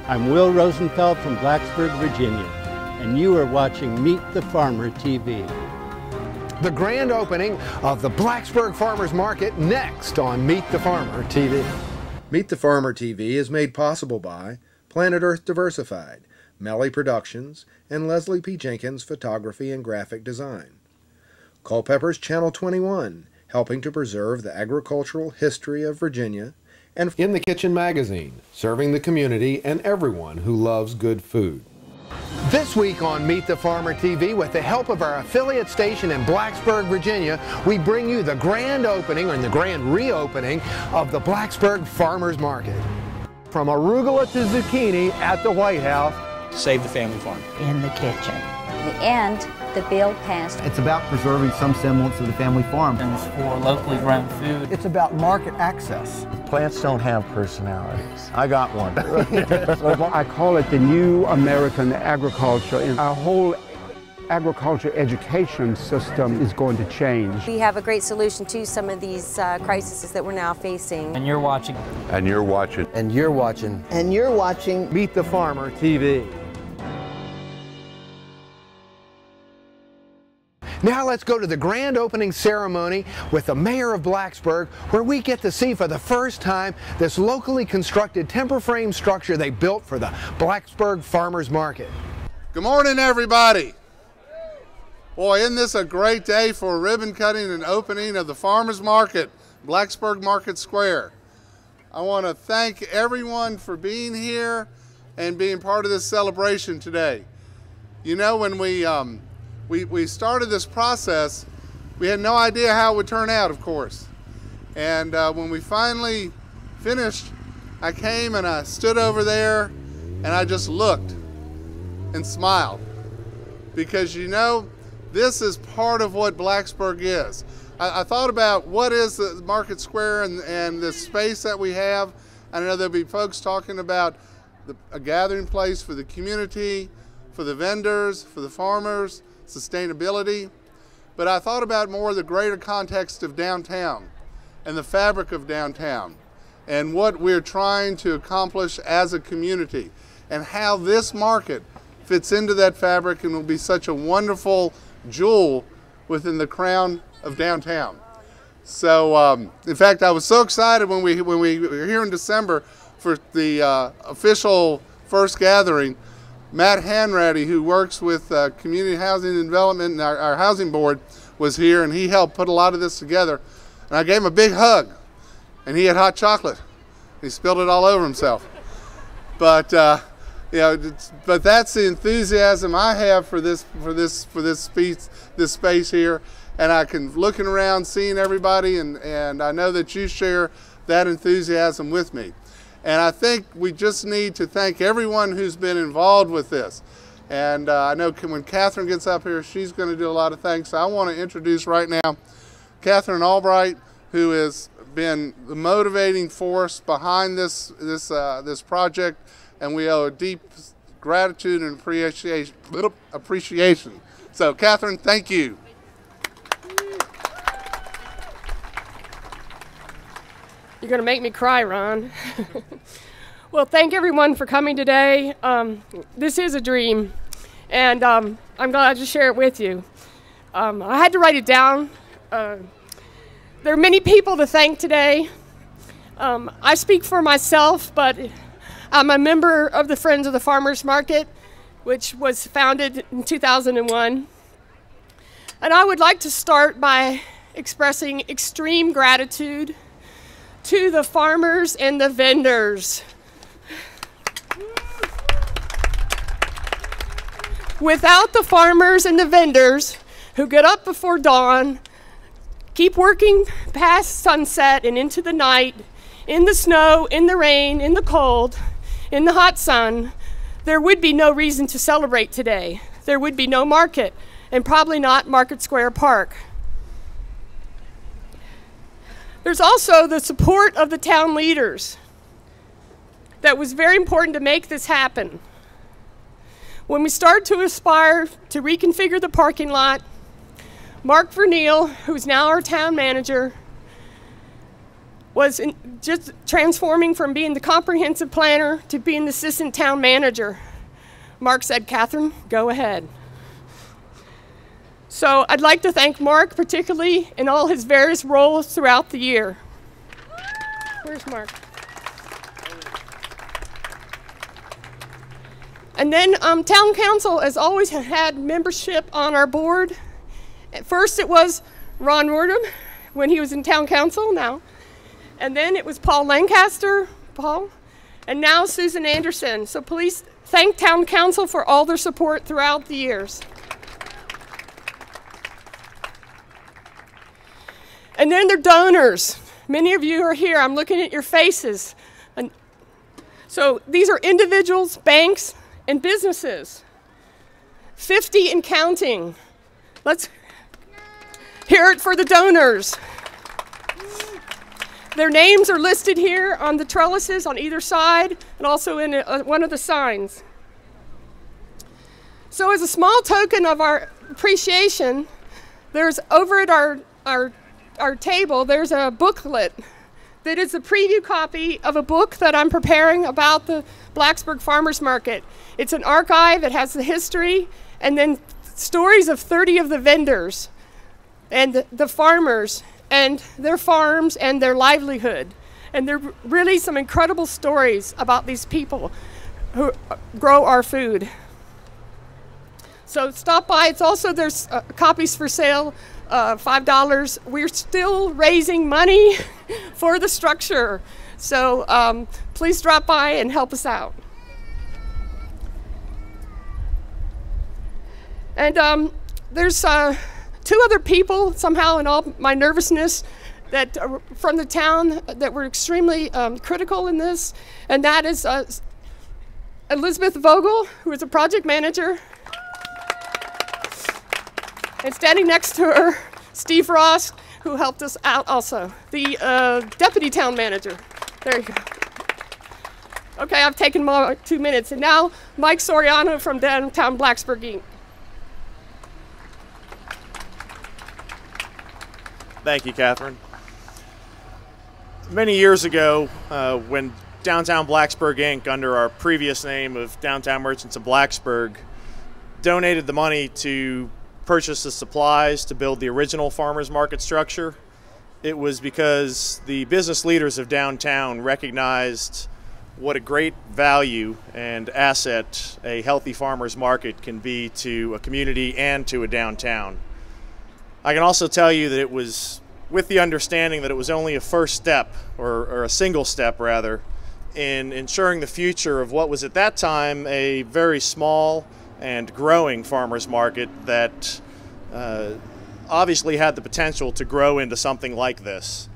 I'm Will Rosenfeld from Blacksburg, Virginia, and you are watching Meet the Farmer TV. The grand opening of the Blacksburg Farmers Market next on Meet the Farmer TV. Meet the Farmer TV is made possible by Planet Earth Diversified, Melli Productions, and Leslie P. Jenkins Photography and Graphic Design. Culpeper's Channel 21, helping to preserve the agricultural history of Virginia, and In the Kitchen magazine, serving the community and everyone who loves good food. This week on Meet the Farmer TV, with the help of our affiliate station in Blacksburg, Virginia, we bring you the grand opening and the grand reopening of the Blacksburg Farmers Market. From arugula to zucchini at the White House. Save the family farm. In the kitchen. And the bill passed. It's about preserving some semblance of the family farm. And for locally grown food. It's about market access. Plants don't have personalities. I got one. I call it the new American agriculture, and our whole agriculture education system is going to change. We have a great solution to some of these crises that we're now facing. And you're watching. And you're watching. And you're watching. And you're watching Meet the Farmer TV. Now let's go to the grand opening ceremony with the mayor of Blacksburg, where we get to see for the first time this locally constructed timber frame structure they built for the Blacksburg Farmers Market. Good morning, everybody. Boy, isn't this a great day for ribbon cutting and opening of the Farmers Market, Blacksburg Market Square. I want to thank everyone for being here and being part of this celebration today. You know, when we started this process, we had no idea how it would turn out, of course. And when we finally finished, I came and I stood over there and I just looked and smiled. Because you know, this is part of what Blacksburg is. I thought about what is the Market Square and the space that we have. I know there'll be folks talking about a gathering place for the community, for the vendors, for the farmers, sustainability, but I thought about more the greater context of downtown and the fabric of downtown and what we're trying to accomplish as a community and how this market fits into that fabric and will be such a wonderful jewel within the crown of downtown. So in fact, I was so excited when we were here in December for the official first gathering. Matt Hanratty, who works with Community Housing and Development and our housing board, was here, and he helped put a lot of this together. And I gave him a big hug, and he had hot chocolate. He spilled it all over himself. But you know, but that's the enthusiasm I have for this space here, and I can looking around, seeing everybody, and I know that you share that enthusiasm with me. And I think we just need to thank everyone who's been involved with this. And I know when Catherine gets up here, she's going to do a lot of thanks. So I want to introduce right now Catherine Albright, who has been the motivating force behind this project, and we owe a deep gratitude and appreciation. So Catherine, thank you. You're going to make me cry, Ron. Well, thank everyone for coming today. This is a dream, and I'm glad to share it with you. I had to write it down. There are many people to thank today. I speak for myself, but I'm a member of the Friends of the Farmers Market, which was founded in 2001. And I would like to start by expressing extreme gratitude to the farmers and the vendors. Without the farmers and the vendors who get up before dawn, keep working past sunset and into the night, in the snow, in the rain, in the cold, in the hot sun, there would be no reason to celebrate today. There would be no market, and probably not Market Square Park. There's also the support of the town leaders. That was very important to make this happen. When we started to aspire to reconfigure the parking lot, Mark Verneal, who's now our town manager, was just transforming from being the comprehensive planner to being the assistant town manager. Mark said, "Catherine, go ahead." So I'd like to thank Mark particularly in all his various roles throughout the year. Where's Mark? And then town council has always had membership on our board. At first it was Ron Wordham when he was in town council now. And then it was Paul Lancaster, and now Susan Anderson. So please thank town council for all their support throughout the years. And then their donors. Many of you are here. I'm looking at your faces. And so these are individuals, banks, and businesses. 50 and counting. Let's hear it for the donors. Their names are listed here on the trellises on either side and also in one of the signs. So as a small token of our appreciation, there's over at our table, there's a booklet that is a preview copy of a book that I'm preparing about the Blacksburg Farmers Market. It's an archive, it has the history, and then stories of 30 of the vendors and the farmers and their farms and their livelihood. And there are really some incredible stories about these people who grow our food. So stop by. It's also, there's copies for sale, $5. We're still raising money for the structure. So please drop by and help us out. And there's two other people, somehow in all my nervousness, that from the town that were extremely critical in this, and that is Elizabeth Vogel, who is a project manager, and standing next to her, Steve Ross, who helped us out also, the deputy town manager. There you go. Okay, I've taken more 2 minutes, and now Mike Soriano from downtown Blacksburg, Inc. Thank you, Catherine. Many years ago, when Downtown Blacksburg, Inc., under our previous name of Downtown Merchants of Blacksburg, donated the money to purchase the supplies to build the original farmers market structure, it was because the business leaders of downtown recognized what a great value and asset a healthy farmers market can be to a community and to a downtown. I can also tell you that it was with the understanding that it was only a first step, or a single step rather, in ensuring the future of what was at that time a very small and growing farmers market that obviously had the potential to grow into something like this.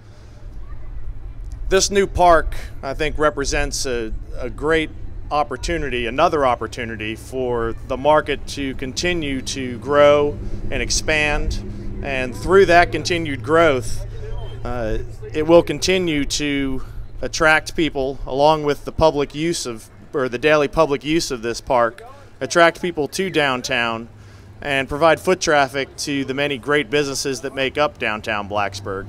This new park, I think, represents a great opportunity, another opportunity for the market to continue to grow and expand, and through that continued growth, it will continue to attract people, along with the public use of, or the daily public use of this park, attract people to downtown and provide foot traffic to the many great businesses that make up downtown Blacksburg.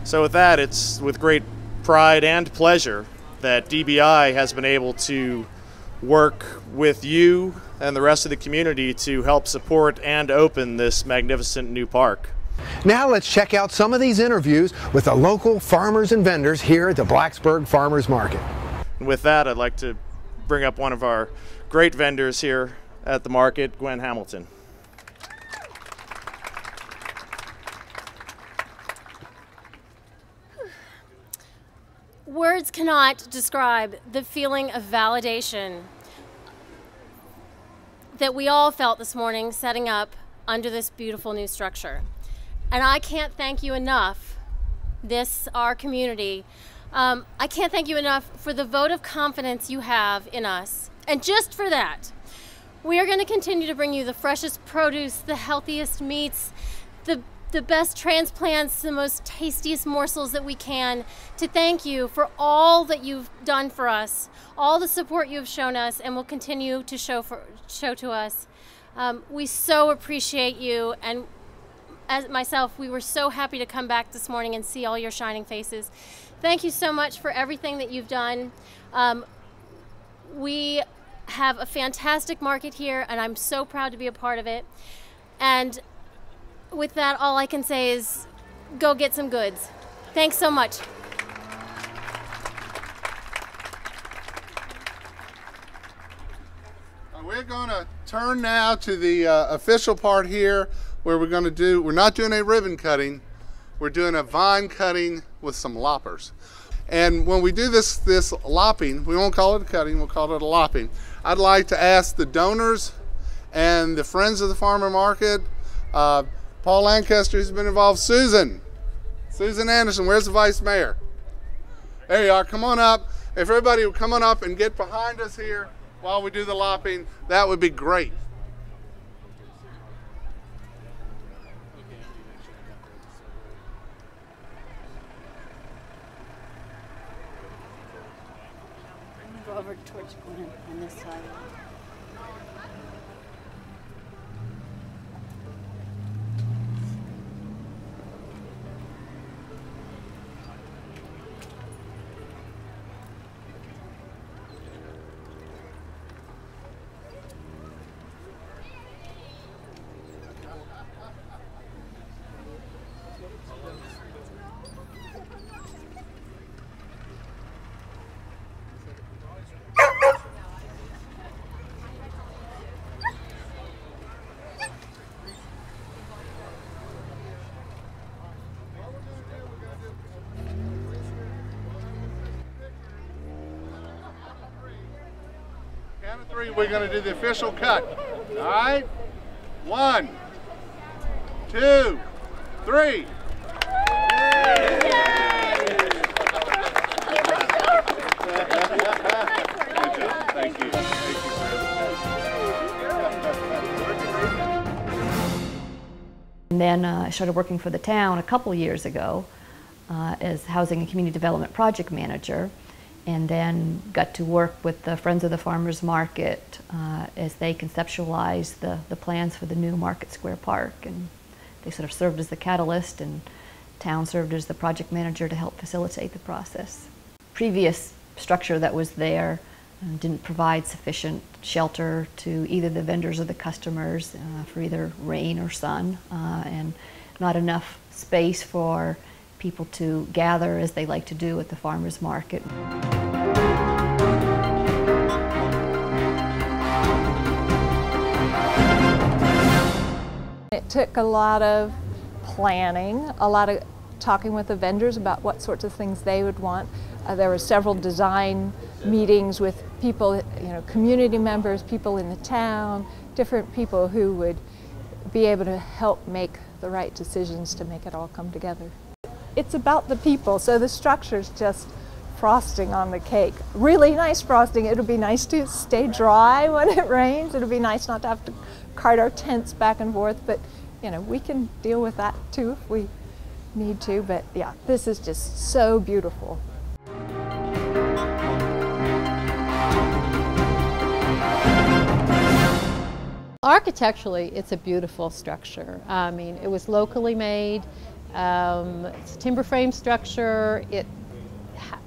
So with that, it's with great pride and pleasure that DBI has been able to work with you and the rest of the community to help support and open this magnificent new park. Now let's check out some of these interviews with the local farmers and vendors here at the Blacksburg Farmers Market. And with that, I'd like to bring up one of our great vendors here at the market, Gwen Hamilton. Words cannot describe the feeling of validation that we all felt this morning setting up under this beautiful new structure. And I can't thank you enough, our community, I can't thank you enough for the vote of confidence you have in us. And just for that, we are going to continue to bring you the freshest produce, the healthiest meats, the best transplants, the most tastiest morsels that we can, to thank you for all that you've done for us, all the support you've shown us and will continue to show to us. We so appreciate you, and as myself, we were so happy to come back this morning and see all your shining faces. Thank you so much for everything that you've done. We have a fantastic market here, and I'm so proud to be a part of it. And with that, all I can say is go get some goods. Thanks so much. We're going to turn now to the official part here, where we're not doing a ribbon cutting, we're doing a vine cutting with some loppers. And when we do this lopping, we won't call it a cutting, we'll call it a lopping. I'd like to ask the donors and the friends of the farmer market, Paul Lancaster, who's been involved, Susan Anderson, where's the vice mayor? There you are, come on up. If everybody would come on up and get behind us here while we do the lopping, that would be great. Go over towards Gwen on this side. Count of three, we're going to do the official cut. All right? 1, 2, 3. Thank you. And then I started working for the town a couple years ago as Housing and Community Development Project Manager, and then got to work with the Friends of the Farmers Market as they conceptualized the plans for the new Market Square Park. And they sort of served as the catalyst, and town served as the project manager to help facilitate the process. Previous structure that was there didn't provide sufficient shelter to either the vendors or the customers for either rain or sun, and not enough space for people to gather as they like to do at the farmers market. It took a lot of planning, a lot of talking with the vendors about what sorts of things they would want. There were several design meetings with people, community members, people in the town, different people who would be able to help make the right decisions to make it all come together. It's about the people, so the structure's just frosting on the cake. Really nice frosting. It'll be nice to stay dry when it rains. It'll be nice not to have to cart our tents back and forth, but we can deal with that too if we need to. But yeah, this is just so beautiful. Architecturally, it's a beautiful structure. I mean, it was locally made. It's a timber frame structure.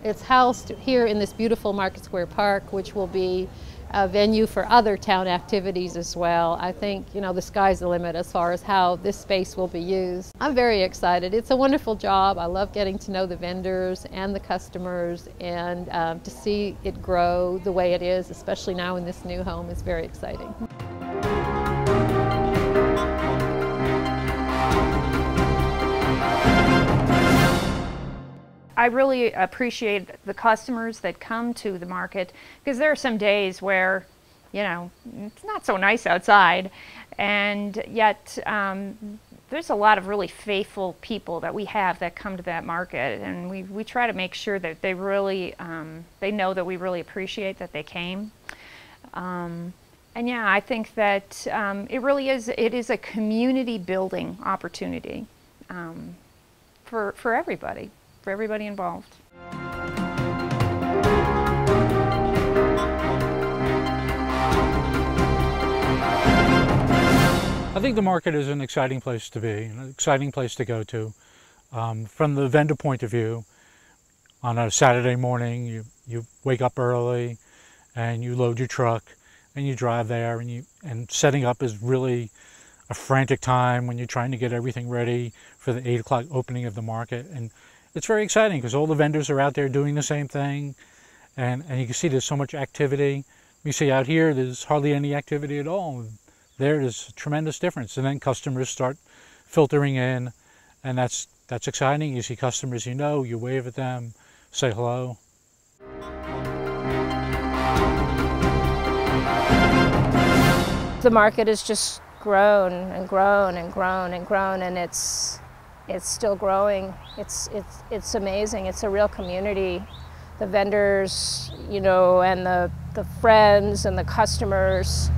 It's housed here in this beautiful Market Square Park, which will be a venue for other town activities as well. I think, the sky's the limit as far as how this space will be used. I'm very excited. It's a wonderful job. I love getting to know the vendors and the customers, and to see it grow the way it is, especially now in this new home, is very exciting. I really appreciate the customers that come to the market, because there are some days where, it's not so nice outside, and yet there's a lot of really faithful people that we have that come to that market, and we try to make sure that they really, they know that we really appreciate that they came. And yeah, I think that it is a community building opportunity for everybody. For everybody involved. I think the market is an exciting place to be, an exciting place to go to. From the vendor point of view, on a Saturday morning, you wake up early and you load your truck and you drive there, and setting up is really a frantic time when you're trying to get everything ready for the 8 o'clock opening of the market. And it's very exciting because all the vendors are out there doing the same thing, and you can see there's so much activity. You see out here there's hardly any activity at all. There's a tremendous difference, and then customers start filtering in, and that's exciting. You see customers you know, you wave at them, say hello. The market has just grown and grown and grown and grown, and it's still growing. It's amazing. It's a real community. The vendors, you know, and the friends and the customers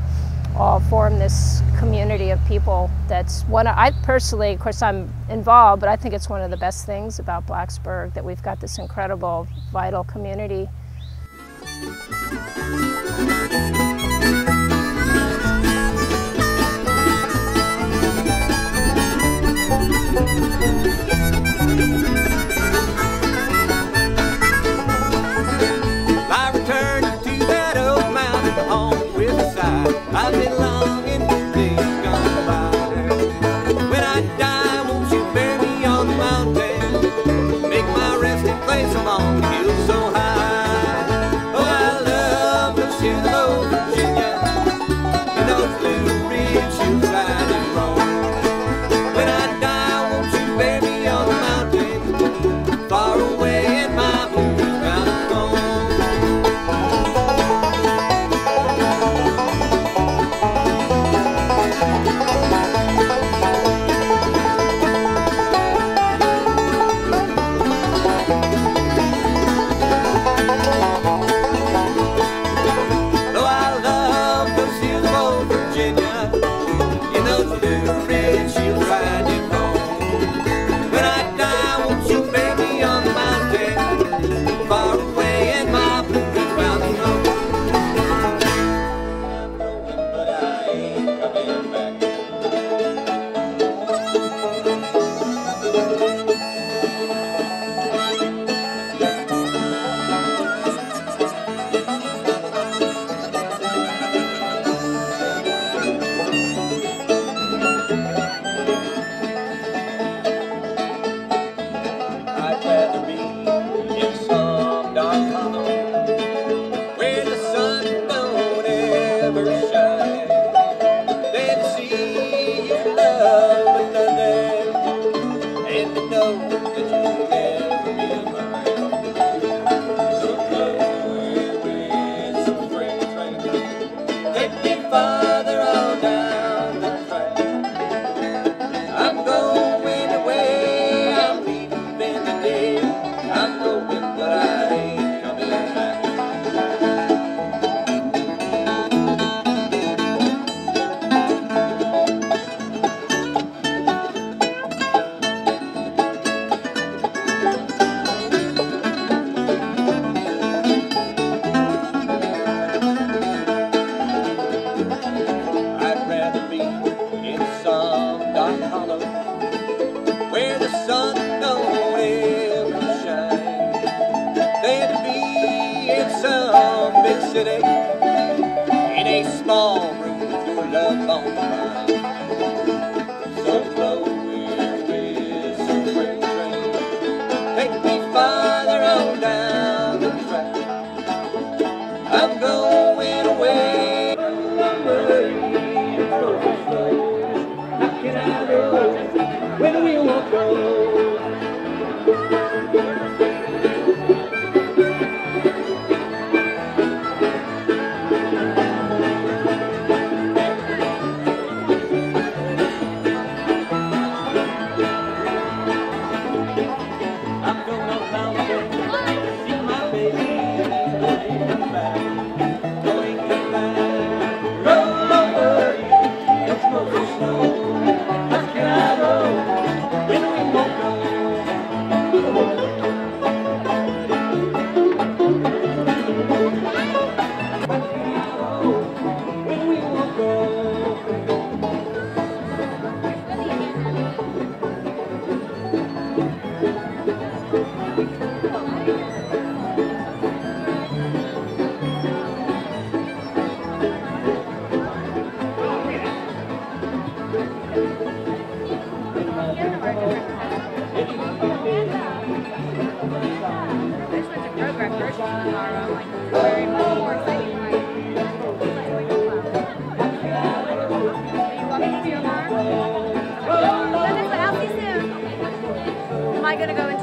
all form this community of people. That's I personally, of course I'm involved, but I think it's one of the best things about Blacksburg, that we've got this incredible, vital community. I returned to that old mountain home with a sigh. I've been longing for days gone by. When I die, won't you bury me on the mountain? Make my resting place along the hill so high. Oh, I love those hills of old Virginia, and those blue ridge hills right and wrong. When I die, won't you bury me on the mountain, far away in my blues mountain home.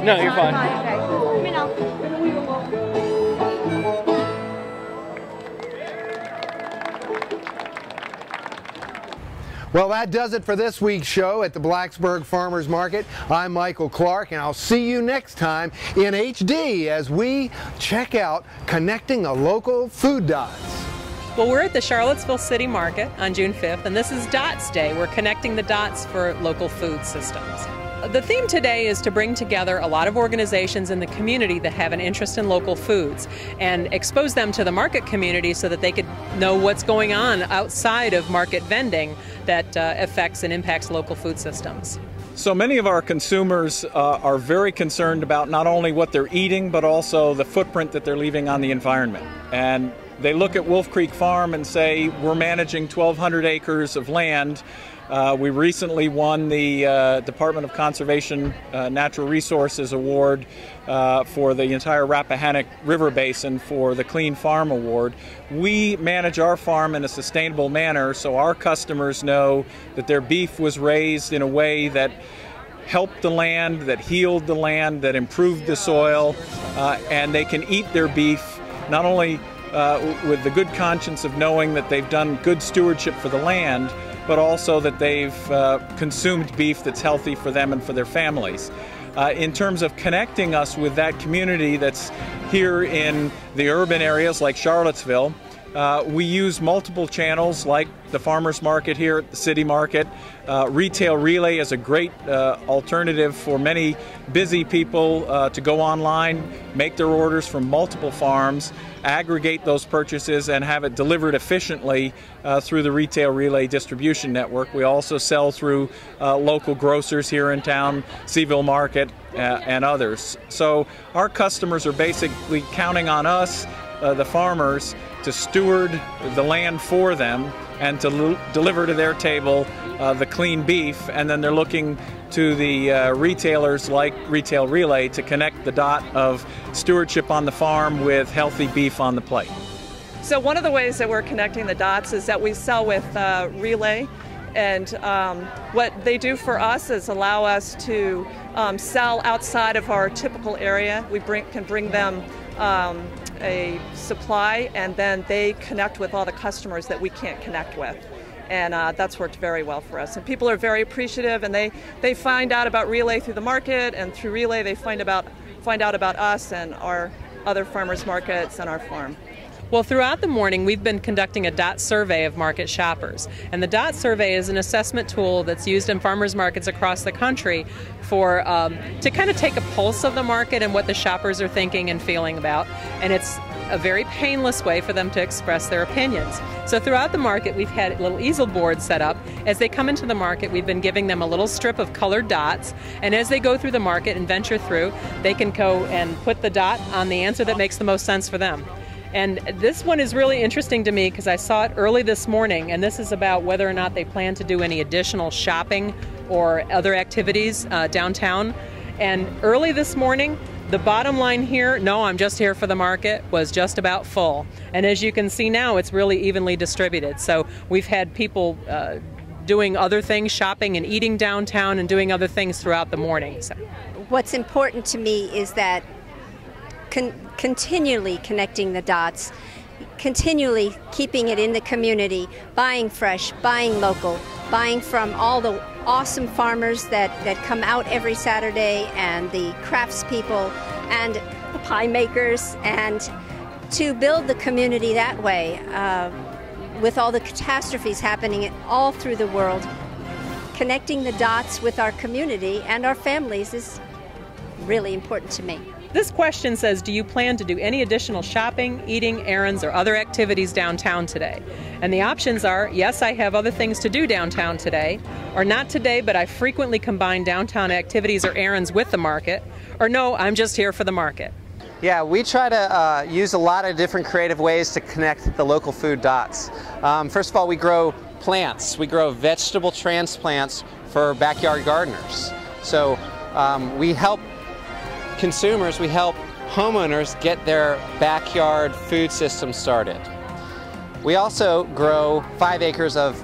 No, you're fine. Let me know. Well, that does it for this week's show at the Blacksburg Farmers Market. I'm Michael Clark, and I'll see you next time in HD as we check out connecting the local food dots. Well, we're at the Charlottesville City Market on June 5th, and this is Dots Day. We're connecting the dots for local food systems. The theme today is to bring together a lot of organizations in the community that have an interest in local foods and expose them to the market community so that they could know what's going on outside of market vending that affects and impacts local food systems. So many of our consumers are very concerned about not only what they're eating, but also the footprint that they're leaving on the environment. And they look at Wolf Creek Farm and say, we're managing 1,200 acres of land. We recently won the Department of Conservation Natural Resources Award for the entire Rappahannock River Basin for the Clean Farm Award. We manage our farm in a sustainable manner so our customers know that their beef was raised in a way that helped the land, that healed the land, that improved the soil, and they can eat their beef not only with the good conscience of knowing that they've done good stewardship for the land, but also that they've consumed beef that's healthy for them and for their families. In terms of connecting us with that community that's here in the urban areas like Charlottesville, we use multiple channels like the farmers market here at the city market. Retail Relay is a great alternative for many busy people to go online, make their orders from multiple farms, aggregate those purchases and have it delivered efficiently through the Retail Relay distribution network. We also sell through local grocers here in town, Seaville Market and others. So our customers are basically counting on us, the farmers, to steward the land for them and to deliver to their table the clean beef, and then they're looking to the retailers like Retail Relay to connect the dot of stewardship on the farm with healthy beef on the plate. So one of the ways that we're connecting the dots is that we sell with Relay, and what they do for us is allow us to sell outside of our typical area. We can bring them a supply, and then they connect with all the customers that we can't connect with. And that's worked very well for us. And people are very appreciative, and they find out about Relay through the market, and through Relay they find out about us and our other farmers markets and our farm. Well, throughout the morning, we've been conducting a DOT survey of market shoppers. And the DOT survey is an assessment tool that's used in farmers markets across the country for to kind of take a pulse of the market and what the shoppers are thinking and feeling about. And it's a very painless way for them to express their opinions. So throughout the market, we've had little easel boards set up. As they come into the market, we've been giving them a little strip of colored dots. And as they go through the market and venture through, they can go and put the dot on the answer that makes the most sense for them. And this one is really interesting to me because I saw it early this morning, and this is about whether or not they plan to do any additional shopping or other activities downtown. And early this morning, the bottom line here, no, I'm just here for the market, was just about full. And as you can see now, it's really evenly distributed. So we've had people doing other things, shopping and eating downtown and doing other things throughout the morning. So. What's important to me is that continually connecting the dots, continually keeping it in the community, buying fresh, buying local, buying from all the awesome farmers that come out every Saturday, and the craftspeople and the pie makers, and to build the community that way. With all the catastrophes happening all through the world, connecting the dots with our community and our families is really important to me. This question says, do you plan to do any additional shopping, eating, errands, or other activities downtown today? And the options are, yes, I have other things to do downtown today, or not today, but I frequently combine downtown activities or errands with the market, or no, I'm just here for the market. Yeah, we try to use a lot of different creative ways to connect the local food dots. First of all, we grow plants. We grow vegetable transplants for backyard gardeners. So we help consumers, we help homeowners get their backyard food system started. We also grow 5 acres of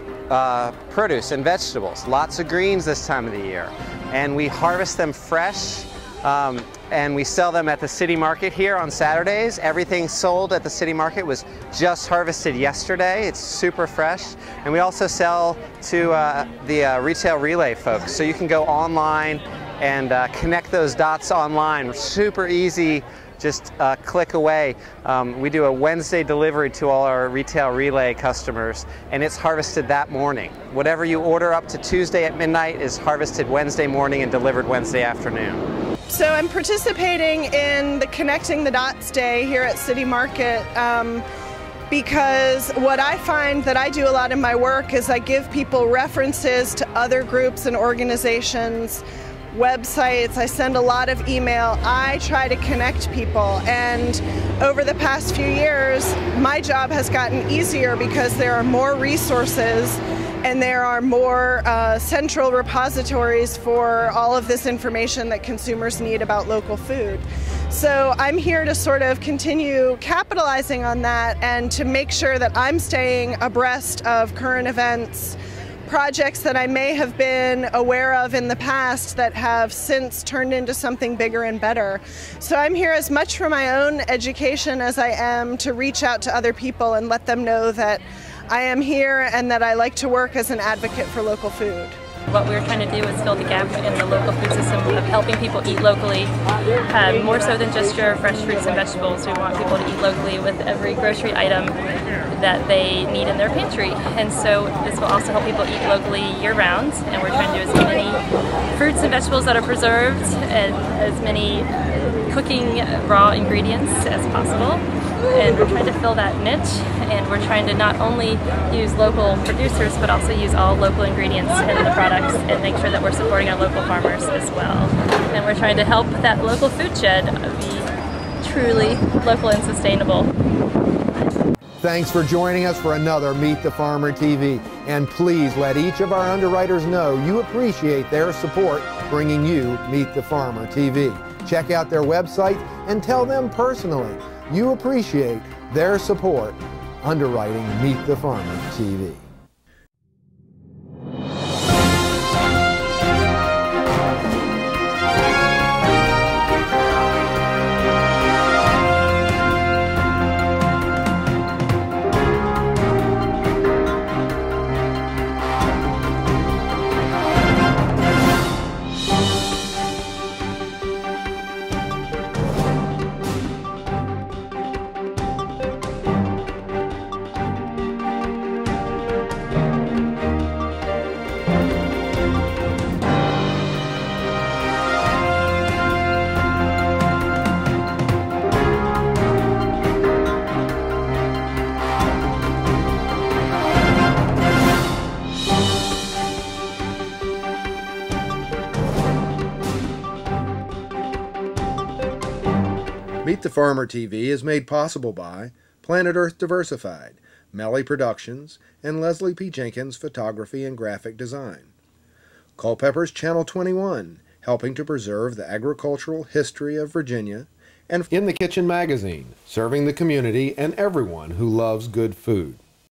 produce and vegetables, lots of greens this time of the year, and we harvest them fresh And we sell them at the city market here on Saturdays. Everything sold at the city market was just harvested yesterday. It's super fresh. And we also sell to the retail relay folks. So you can go online and connect those dots online. Super easy, just a click away. We do a Wednesday delivery to all our retail relay customers, and it's harvested that morning. Whatever you order up to Tuesday at midnight is harvested Wednesday morning and delivered Wednesday afternoon. So I'm participating in the Connecting the Dots Day here at City Market because what I find that I do a lot in my work is I give people references to other groups and organizations, websites. I send a lot of email. I try to connect people, and over the past few years my job has gotten easier because there are more resources and there are more central repositories for all of this information that consumers need about local food. So I'm here to sort of continue capitalizing on that and to make sure that I'm staying abreast of current events, projects that I may have been aware of in the past that have since turned into something bigger and better. So I'm here as much for my own education as I am to reach out to other people and let them know that I am here and that I like to work as an advocate for local food. What we're trying to do is fill the gap in the local food system of helping people eat locally, more so than just your fresh fruits and vegetables. We want people to eat locally with every grocery item that they need in their pantry. And so this will also help people eat locally year-round, and we're trying to do as many fruits and vegetables that are preserved and as many cooking raw ingredients as possible. And we're trying to fill that niche, and we're trying to not only use local producers but also use all local ingredients in the products and make sure that we're supporting our local farmers as well. And we're trying to help that local food shed be truly local and sustainable. Thanks for joining us for another Meet the Farmer TV. And please let each of our underwriters know you appreciate their support bringing you Meet the Farmer TV. Check out their website and tell them personally you appreciate their support underwriting Meet the Farmer TV. Meet the Farmer TV is made possible by Planet Earth Diversified, Melli Productions, and Leslie P. Jenkins Photography and Graphic Design. Culpeper's Channel 21, helping to preserve the agricultural history of Virginia, and In the Kitchen magazine, serving the community and everyone who loves good food.